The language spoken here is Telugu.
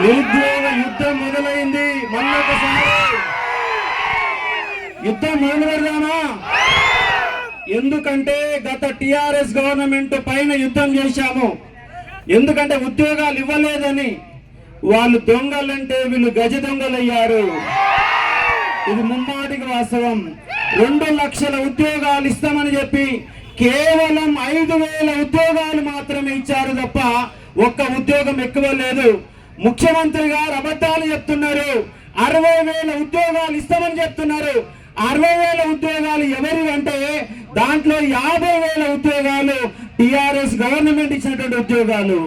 నిరుద్యోగ యుద్ధం మొదలైంది. మళ్ళొకసారి యుద్ధం మొదలు పెడదామా? ఎందుకంటే గత టిఆర్ఎస్ గవర్నమెంట్ పైన యుద్ధం చేశాము. ఎందుకంటే ఉద్యోగాలు ఇవ్వలేదని. వాళ్ళు దొంగలంటే వీళ్ళు గజ దొంగలయ్యారు. ఇది ముమ్మాటికి వాస్తవం. 2 లక్షల ఉద్యోగాలు ఇస్తామని చెప్పి కేవలం 5,000 ఉద్యోగాలు మాత్రమే ఇచ్చారు తప్ప ఒక్క ఉద్యోగం ఎక్కువ లేదు. ముఖ్యమంత్రి గారు అబద్ధాలు చెప్తున్నారు. 60,000 ఉద్యోగాలు ఇస్తామని చెప్తున్నారు. 60,000 ఉద్యోగాలు ఎవరు అంటే దాంట్లో 50,000 ఉద్యోగాలు టిఆర్ఎస్ గవర్నమెంట్ ఇచ్చినటువంటి ఉద్యోగాలు.